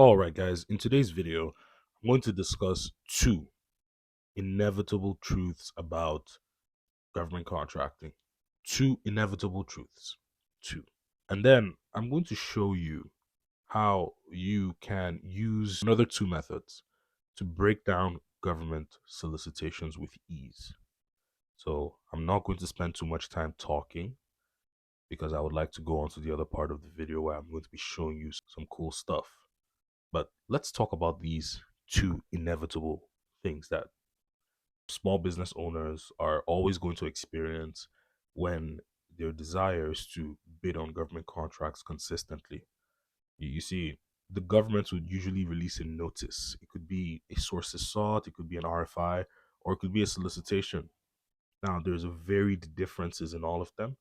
All right, guys, in today's video, I'm going to discuss two inevitable truths about government contracting. Two inevitable truths. Two. And then I'm going to show you how you can use another two methods to break down government solicitations with ease. So I'm not going to spend too much time talking because I would like to go on to the other part of the video where I'm going to be showing you some cool stuff. But let's talk about these two inevitable things that small business owners are always going to experience when their desire is to bid on government contracts consistently. You see, the government would usually release a notice. It could be a sources sought, it could be an RFI, or it could be a solicitation. Now, there's a varied differences in all of them,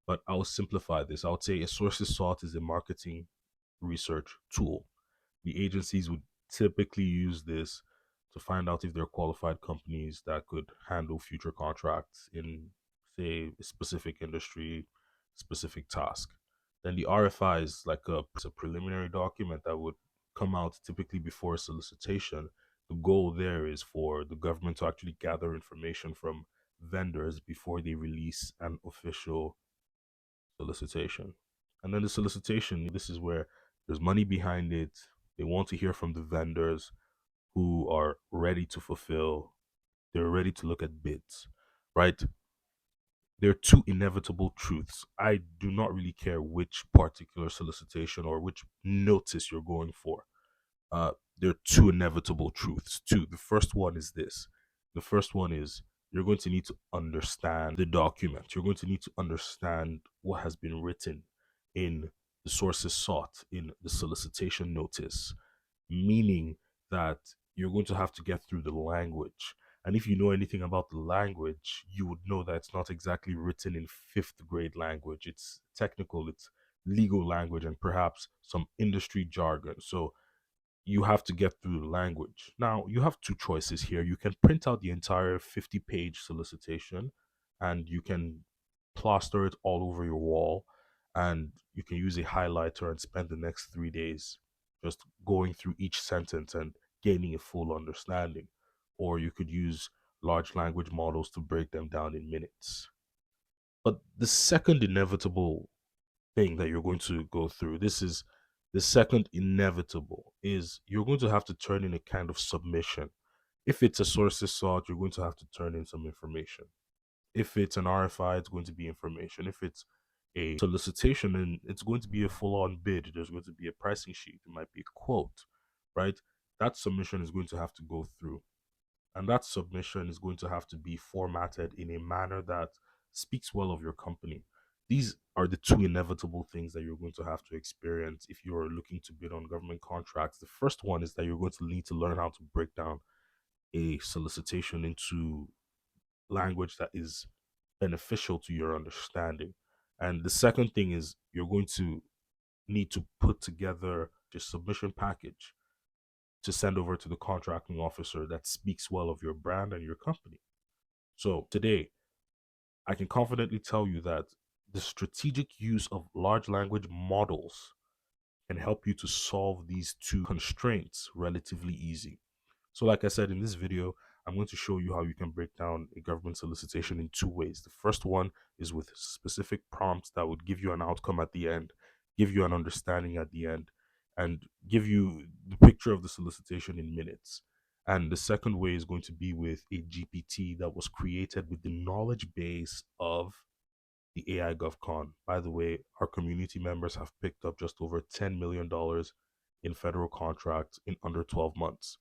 but I'll simplify this. I would say a sources sought is a marketing research tool. The agencies would typically use this to find out if they're qualified companies that could handle future contracts in, say, a specific industry, specific task. Then the RFI is like it's a preliminary document that would come out typically before a solicitation. The goal there is for the government to actually gather information from vendors before they release an official solicitation. And then the solicitation, this is where there's money behind it. They want to hear from the vendors who are ready to fulfill, they're ready to look at bids, right? There are two inevitable truths. I do not really care which particular solicitation or which notice you're going for. There are two inevitable truths. Two. The first one is this. The first one is you're going to need to understand the document. You're going to need to understand what has been written in the sources sought in the solicitation notice, meaning that you're going to have to get through the language. And if you know anything about the language, you would know that it's not exactly written in fifth grade language. It's technical, it's legal language, and perhaps some industry jargon. So you have to get through the language. Now, you have two choices here. You can print out the entire 50-page solicitation and you can plaster it all over your wall, and you can use a highlighter and spend the next 3 days just going through each sentence and gaining a full understanding. Or you could use large language models to break them down in minutes. But the second inevitable thing that you're going to go through, this is the second inevitable, is you're going to have to turn in a kind of submission. If it's a sources sought, you're going to have to turn in some information. If it's an RFI, it's going to be information. If it's a solicitation, then it's going to be a full-on bid. There's going to be a pricing sheet. It might be a quote, right? That submission is going to have to go through, and that submission is going to have to be formatted in a manner that speaks well of your company. These are the two inevitable things that you're going to have to experience if you're looking to bid on government contracts. The first one is that you're going to need to learn how to break down a solicitation into language that is beneficial to your understanding. And the second thing is you're going to need to put together a submission package to send over to the contracting officer that speaks well of your brand and your company. So today, I can confidently tell you that the strategic use of large language models can help you to solve these two constraints relatively easy. So, like I said in this video, I'm going to show you how you can break down a government solicitation in two ways. The first one is with specific prompts that would give you an outcome at the end, give you an understanding at the end, and give you the picture of the solicitation in minutes. And the second way is going to be with a GPT that was created with the knowledge base of the AIGovCon. By the way, our community members have picked up just over $10 million in federal contracts in under 12 months.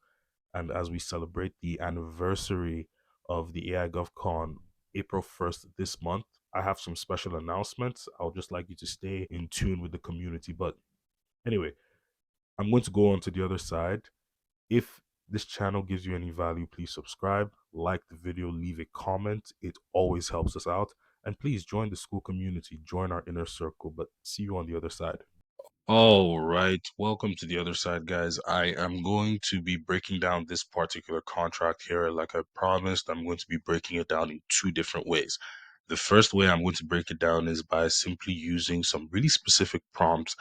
And as we celebrate the anniversary of the AIGovCon, April 1st this month, I have some special announcements. I'll just like you to stay in tune with the community. But anyway, I'm going to go on to the other side. If this channel gives you any value, please subscribe, like the video, leave a comment. It always helps us out. And please join the school community, join our inner circle. But see you on the other side. All right, welcome to the other side, guys. I am going to be breaking down this particular contract here. Like I promised, I'm going to be breaking it down in two different ways. The first way I'm going to break it down is by simply using some really specific prompts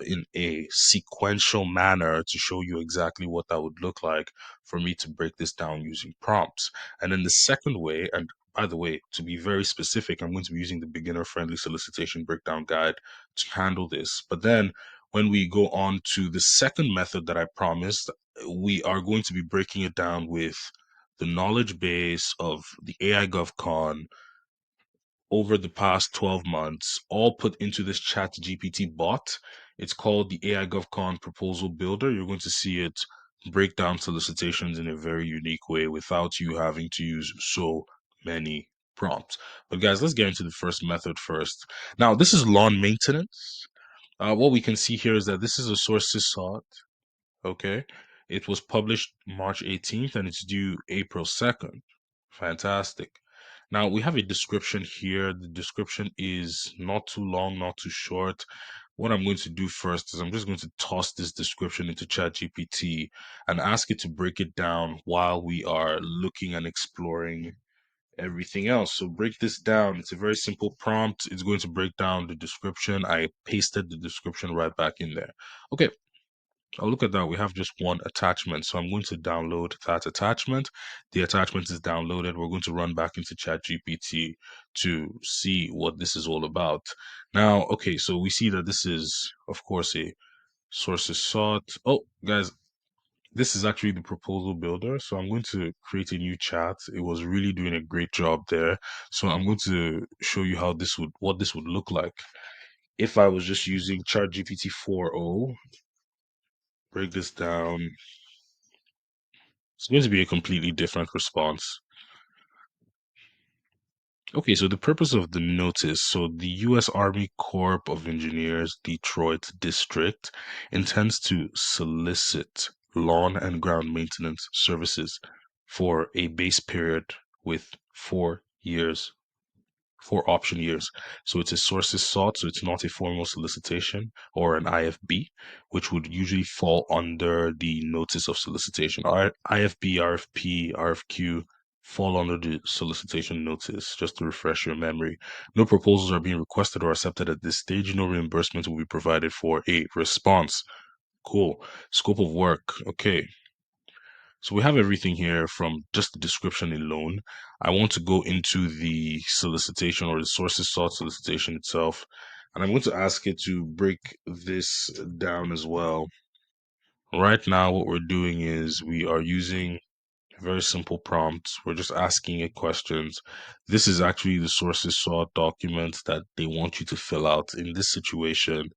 in a sequential manner to show you exactly what that would look like for me to break this down using prompts. And then the second way, and by the way, to be very specific, I'm going to be using the beginner friendly solicitation breakdown guide to handle this. But then when we go on to the second method that I promised, we are going to be breaking it down with the knowledge base of the AIGovCon over the past 12 months, all put into this chat GPT bot. It's called the AIGovCon Proposal Builder. You're going to see it break down solicitations in a very unique way without you having to use so many prompts. But guys, let's get into the first method first. Now, this is lawn maintenance. What we can see here is that this is a sources sought. Okay. It was published March 18th and it's due April 2nd. Fantastic. Now we have a description here. The description is not too long, not too short. What I'm going to do first is I'm just going to toss this description into ChatGPT and ask it to break it down while we are looking and exploring everything else. So break this down. It's a very simple prompt. It's going to break down the description. I pasted the description right back in there. Okay. Oh, look at that. We have just one attachment. So I'm going to download that attachment. The attachment is downloaded. We're going to run back into ChatGPT to see what this is all about. Now, okay, so we see that this is, of course, a sources sought. Oh, guys, this is actually the proposal builder. So I'm going to create a new chat. It was really doing a great job there. So I'm going to show you how what this would look like if I was just using ChatGPT 4.0. Break this down. It's going to be a completely different response. Okay, so the purpose of the notice. So the U.S. Army Corps of Engineers, Detroit District, intends to solicit lawn and ground maintenance services for a base period with 4 years, 4 option years. So it's a sources sought, so it's not a formal solicitation or an IFB, which would usually fall under the notice of solicitation. IFB, RFP, RFQ fall under the solicitation notice, just to refresh your memory. No proposals are being requested or accepted at this stage. No reimbursement will be provided for a response. Cool. Scope of work. Okay. So we have everything here from just the description alone. I want to go into the solicitation or the sources sought solicitation itself. And I'm going to ask it to break this down as well. Right now, what we're doing is we are using a very simple prompt. We're just asking it questions. This is actually the sources sought document that they want you to fill out. In this situation,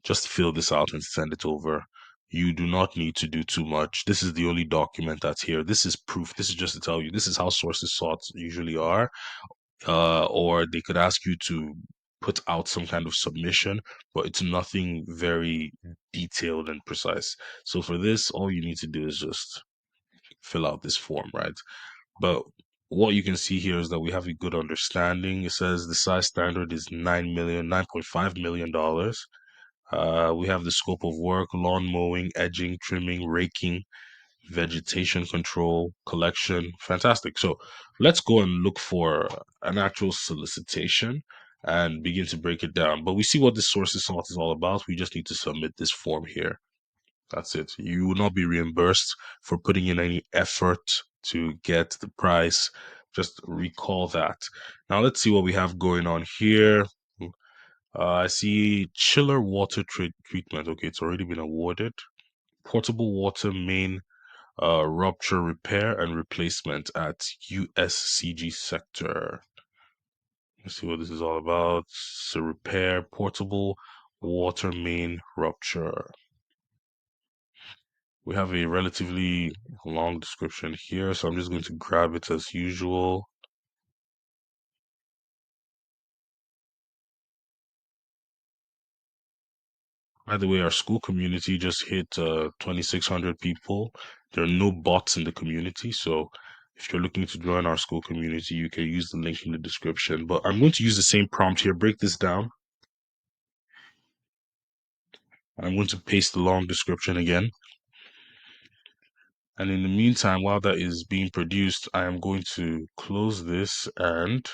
just fill this out and send it over. You do not need to do too much. This is the only document that's here. This is proof. This is just to tell you this is how sources sought usually are. Or they could ask you to put out some kind of submission, but it's nothing very detailed and precise. So for this, all you need to do is just fill out this form, right? But what you can see here is that we have a good understanding. It says the size standard is 9.5 million dollars. We have the scope of work: lawn mowing, edging, trimming, raking, vegetation control, collection. Fantastic. So let's go and look for an actual solicitation and begin to break it down. But we see what this sources sought is all about. We just need to submit this form here. That's it. You will not be reimbursed for putting in any effort to get the price. Just recall that. Now let's see what we have going on here. I see chiller water treatment. Okay, it's already been awarded. Portable water main rupture repair and replacement at USCG sector. Let's see what this is all about. So repair portable water main rupture. We have a relatively long description here, so I'm just going to grab it as usual. By the way, our school community just hit 2,600 people. There are no bots in the community, so if you're looking to join our school community, you can use the link in the description. But I'm going to use the same prompt here, break this down. I'm going to paste the long description again. And in the meantime, while that is being produced, I am going to close this and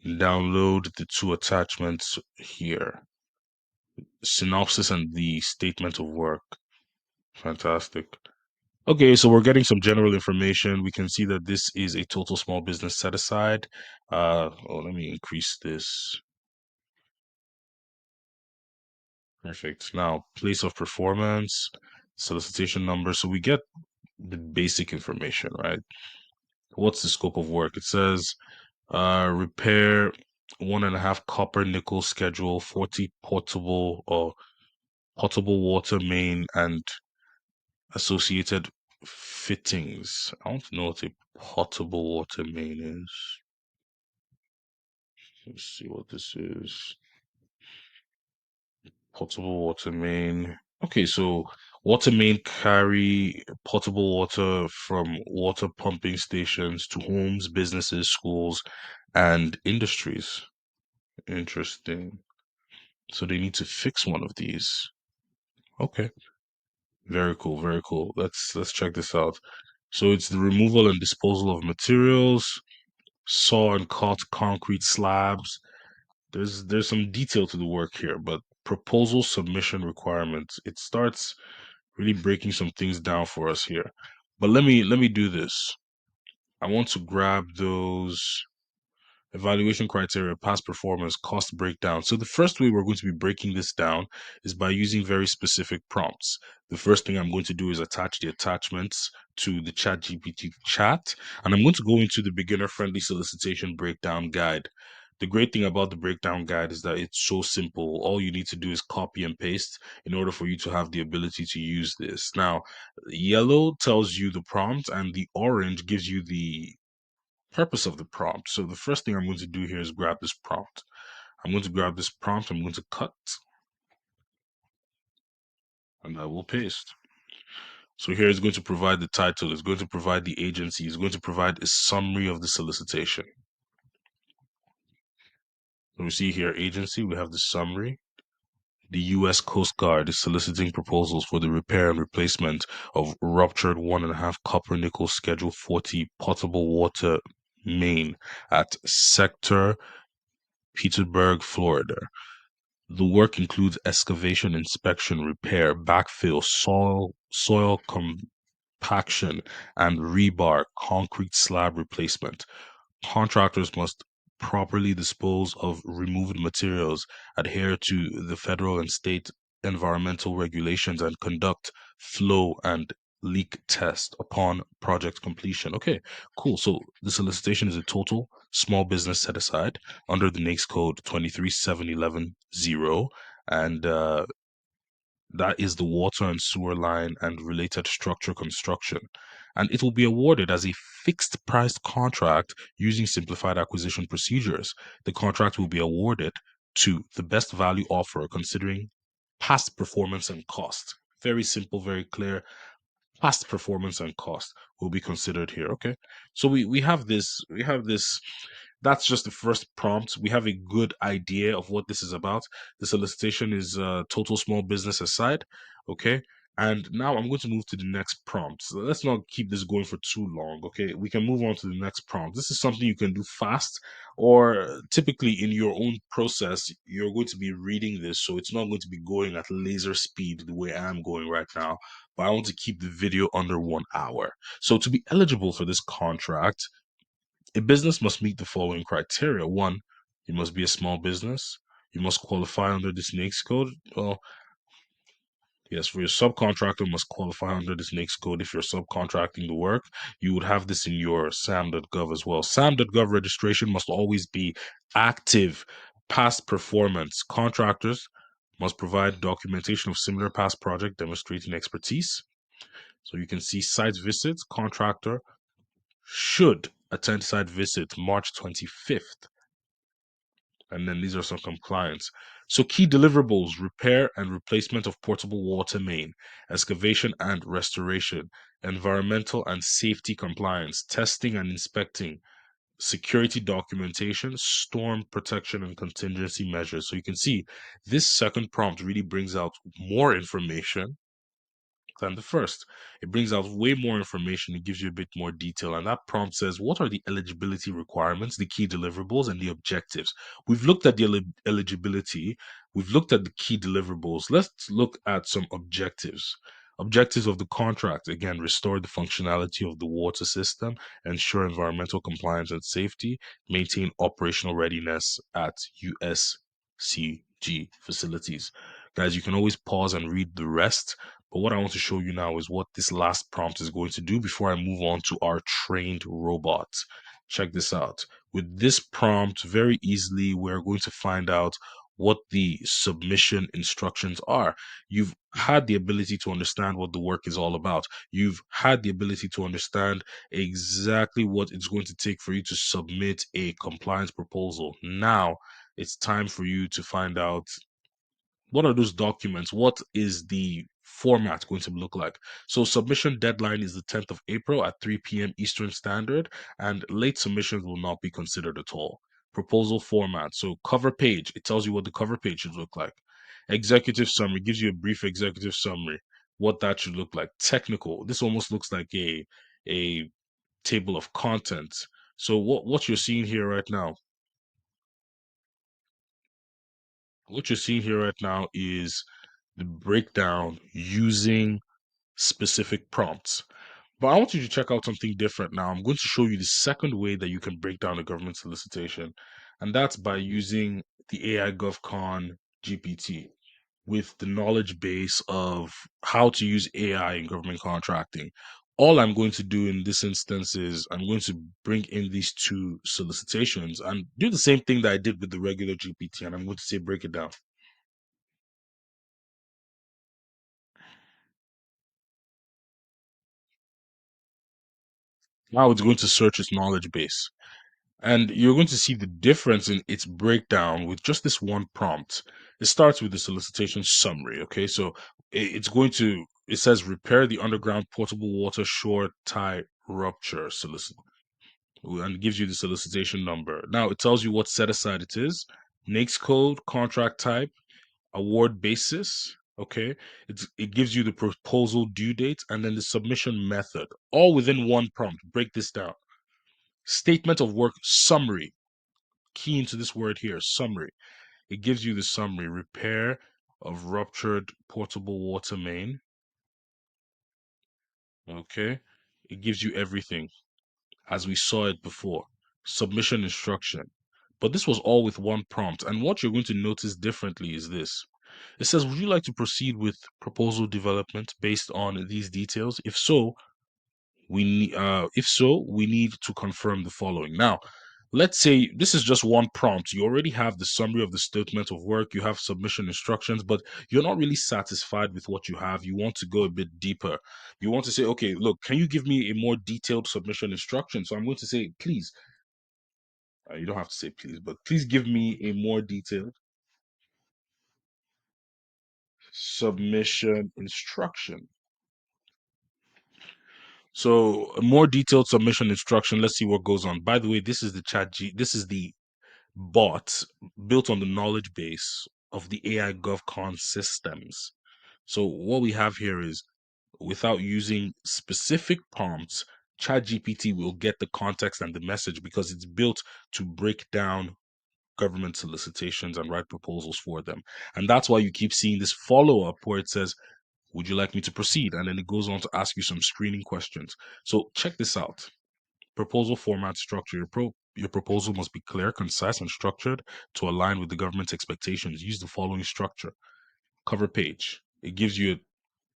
Download the two attachments here. Synopsis and the statement of work. Fantastic. Okay, so we're getting some general information. We can see that this is a total small business set aside. Let me increase this. Perfect. Now, place of performance, solicitation number. So we get the basic information, right? What's the scope of work? It says repair 1.5 copper nickel schedule, 40 potable water main and associated fittings. I want to know what a potable water main is. Let's see what this is. Potable water main. Okay, so water main carry potable water from water pumping stations to homes, businesses, schools, and industries. Interesting. So they need to fix one of these. Okay. Very cool, very cool. Let's check this out. So it's the removal and disposal of materials, saw and cut concrete slabs. There's some detail to the work here, but proposal submission requirements. It starts really breaking some things down for us here. But let me do this. I want to grab those evaluation criteria, past performance, cost breakdown. So the first way we're going to be breaking this down is by using very specific prompts. The first thing I'm going to do is attach the attachments to the ChatGPT chat, and I'm going to go into the beginner friendly solicitation breakdown guide. The great thing about the breakdown guide is that it's so simple. All you need to do is copy and paste in order for you to have the ability to use this. Now, yellow tells you the prompt, and the orange gives you the purpose of the prompt. So the first thing I'm going to do here is grab this prompt. I'm going to grab this prompt, I'm going to cut, and I will paste. So here it's going to provide the title, it's going to provide the agency, it's going to provide a summary of the solicitation. So we see here agency, we have the summary. The U.S. Coast Guard is soliciting proposals for the repair and replacement of ruptured 1.5 copper nickel Schedule 40 potable water main at Sector Petersburg, Florida. The work includes excavation, inspection, repair, backfill, soil compaction, and rebar concrete slab replacement. Contractors must properly dispose of removed materials, adhere to the federal and state environmental regulations, and conduct flow and leak test upon project completion. Okay, cool. So the solicitation is a total small business set aside under the NAICS code 237110, and that is the water and sewer line and related structure construction. And it will be awarded as a fixed price contract using simplified acquisition procedures. The contract will be awarded to the best value offer considering past performance and cost. Very simple, very clear. Past performance and cost will be considered here. Okay. So we have this that's just the first prompt. We have a good idea of what this is about. The solicitation is total small business aside. Okay. And now I'm going to move to the next prompt. So let's not keep this going for too long. Okay. We can move on to the next prompt. This is something you can do fast, or typically in your own process, you're going to be reading this. So it's not going to be going at laser speed the way I'm going right now. But I want to keep the video under 1 hour. So to be eligible for this contract, a business must meet the following criteria. One, you must be a small business. You must qualify under this NAICS code. Well, yes, for your subcontractor must qualify under this NAICS code. If you're subcontracting the work, you would have this in your SAM.gov as well. SAM.gov registration must always be active. Past performance. Contractors must provide documentation of similar past project demonstrating expertise. So you can see site visits. Contractor should attend site visit March 25th. And then these are some compliance. So key deliverables: repair and replacement of portable water main, excavation and restoration, environmental and safety compliance, testing and inspecting, security documentation, storm protection and contingency measures. So you can see this second prompt really brings out more information than the first. It brings out way more information. It gives you a bit more detail. And that prompt says, what are the eligibility requirements, the key deliverables, and the objectives? We've looked at the eligibility. We've looked at the key deliverables. Let's look at some objectives. Objectives of the contract, again, restore the functionality of the water system, ensure environmental compliance and safety, maintain operational readiness at USCG facilities. Guys, you can always pause and read the rest, but what I want to show you now is what this last prompt is going to do before I move on to our trained robot. Check this out. With this prompt, very easily, we're going to find out what the submission instructions are. You've had the ability to understand what the work is all about. You've had the ability to understand exactly what it's going to take for you to submit a compliance proposal. Now it's time for you to find out, what are those documents? What is the format going to look like? So submission deadline is the 10th of April at 3 p.m. Eastern Standard, and late submissions will not be considered at all. Proposal format. So cover page, it tells you what the cover page should look like. Executive summary gives you a brief executive summary, what that should look like. Technical. This almost looks like a table of contents. So what you're seeing here right now, is the breakdown using specific prompts. But I want you to check out something different now. I'm going to show you the second way that you can break down a government solicitation, and that's by using the AIGovCon GPT with the knowledge base of how to use AI in government contracting. All I'm going to do in this instance is I'm going to bring in these two solicitations and do the same thing that I did with the regular GPT, and I'm going to say break it down. Now it's going to search its knowledge base. And you're going to see the difference in its breakdown with just this one prompt. It starts with the solicitation summary. Okay, so it's going to, it says repair the underground portable water shore tie rupture solicit, and it gives you the solicitation number. Now it tells you what set aside it is, NAICS code, contract type, award basis. Okay, it gives you the proposal due date and then the submission method, all within one prompt. Break this down. Statement of work summary, key into this word here, summary. It gives you the summary: repair of ruptured portable water main. Okay, it gives you everything as we saw it before. Submission instruction. But this was all with one prompt. And what you're going to notice differently is this. It says, would you like to proceed with proposal development based on these details? If so, we need to confirm the following. Now, let's say this is just one prompt. You already have the summary of the statement of work, you have submission instructions, but you're not really satisfied with what you have. You want to go a bit deeper. You want to say, okay, look, can you give me a more detailed submission instruction? So I'm going to say, please, you don't have to say please, but please give me a more detailed submission instruction. So a more detailed submission instruction. Let's see what goes on. By the way, this is the bot built on the knowledge base of the AI GovCon systems. So what we have here is, without using specific prompts, ChatGPT will get the context and the message because it's built to break down government solicitations and write proposals for them. And that's why you keep seeing this follow up where it says, would you like me to proceed? And then it goes on to ask you some screening questions. So check this out. Proposal format structure. Your proposal must be clear, concise, and structured to align with the government's expectations. Use the following structure. Cover page. It gives you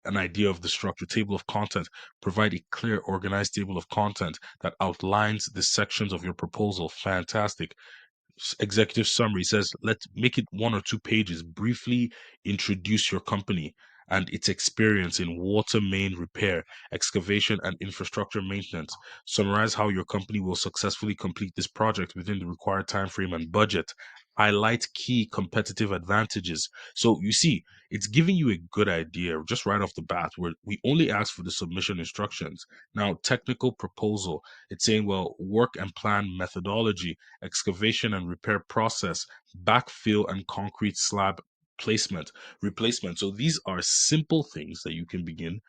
an idea of the structure. Table of content. Provide a clear, organized table of content that outlines the sections of your proposal. Fantastic. Executive summary says, let's make it 1 or 2 pages. Briefly introduce your company and its experience in water main repair, excavation, and infrastructure maintenance. Summarize how your company will successfully complete this project within the required time frame and budget. Highlight key competitive advantages. So you see, it's giving you a good idea just right off the bat, where we only ask for the submission instructions. Now, technical proposal, it's saying, well, work and plan methodology, excavation and repair process, backfill and concrete slab placement, replacement. So these are simple things that you can begin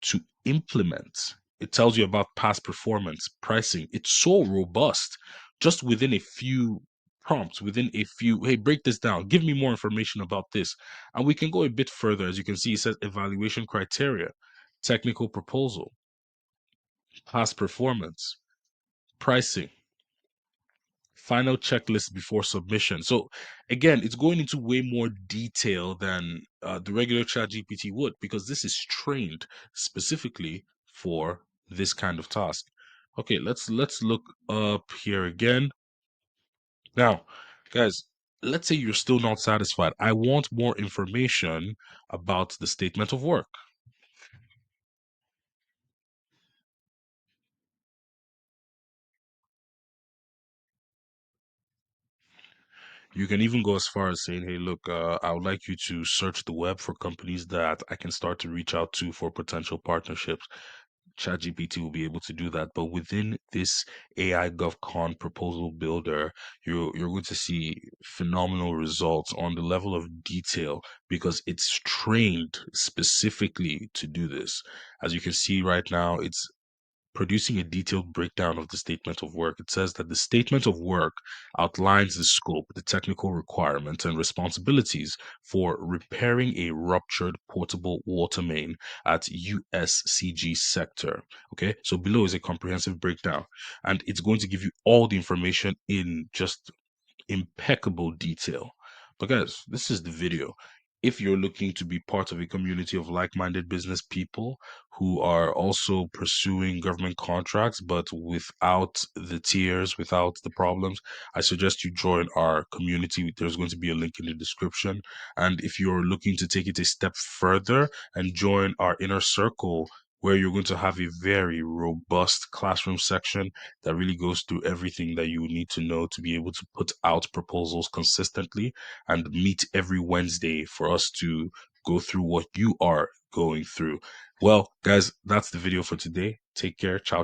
to implement. It tells you about past performance, pricing. It's so robust, just within a few prompts, within a few, hey, break this down, give me more information about this. And we can go a bit further. As you can see, it says evaluation criteria, technical proposal, past performance, pricing, final checklist before submission. So again, it's going into way more detail than the regular chat GPT would, because this is trained specifically for this kind of task. Okay, let's look up here again. Now, guys, let's say you're still not satisfied. I want more information about the statement of work. You can even go as far as saying, hey, look, I would like you to search the web for companies that I can start to reach out to for potential partnerships. ChatGPT will be able to do that. But within this AIGovCon Proposal Builder, you're going to see phenomenal results on the level of detail, because it's trained specifically to do this. As you can see right now, it's producing a detailed breakdown of the statement of work. It says that the statement of work outlines the scope, the technical requirements, and responsibilities for repairing a ruptured portable water main at USCG sector. Okay, so below is a comprehensive breakdown, and it's going to give you all the information in just impeccable detail. But guys, this is the video. If you're looking to be part of a community of like-minded business people who are also pursuing government contracts but without the tears, without the problems, I suggest you join our community. There's going to be a link in the description. And if you're looking to take it a step further and join our inner circle, where you're going to have a very robust classroom section that really goes through everything that you need to know to be able to put out proposals consistently, and meet every Wednesday for us to go through what you are going through. Well, guys, that's the video for today. Take care. Ciao.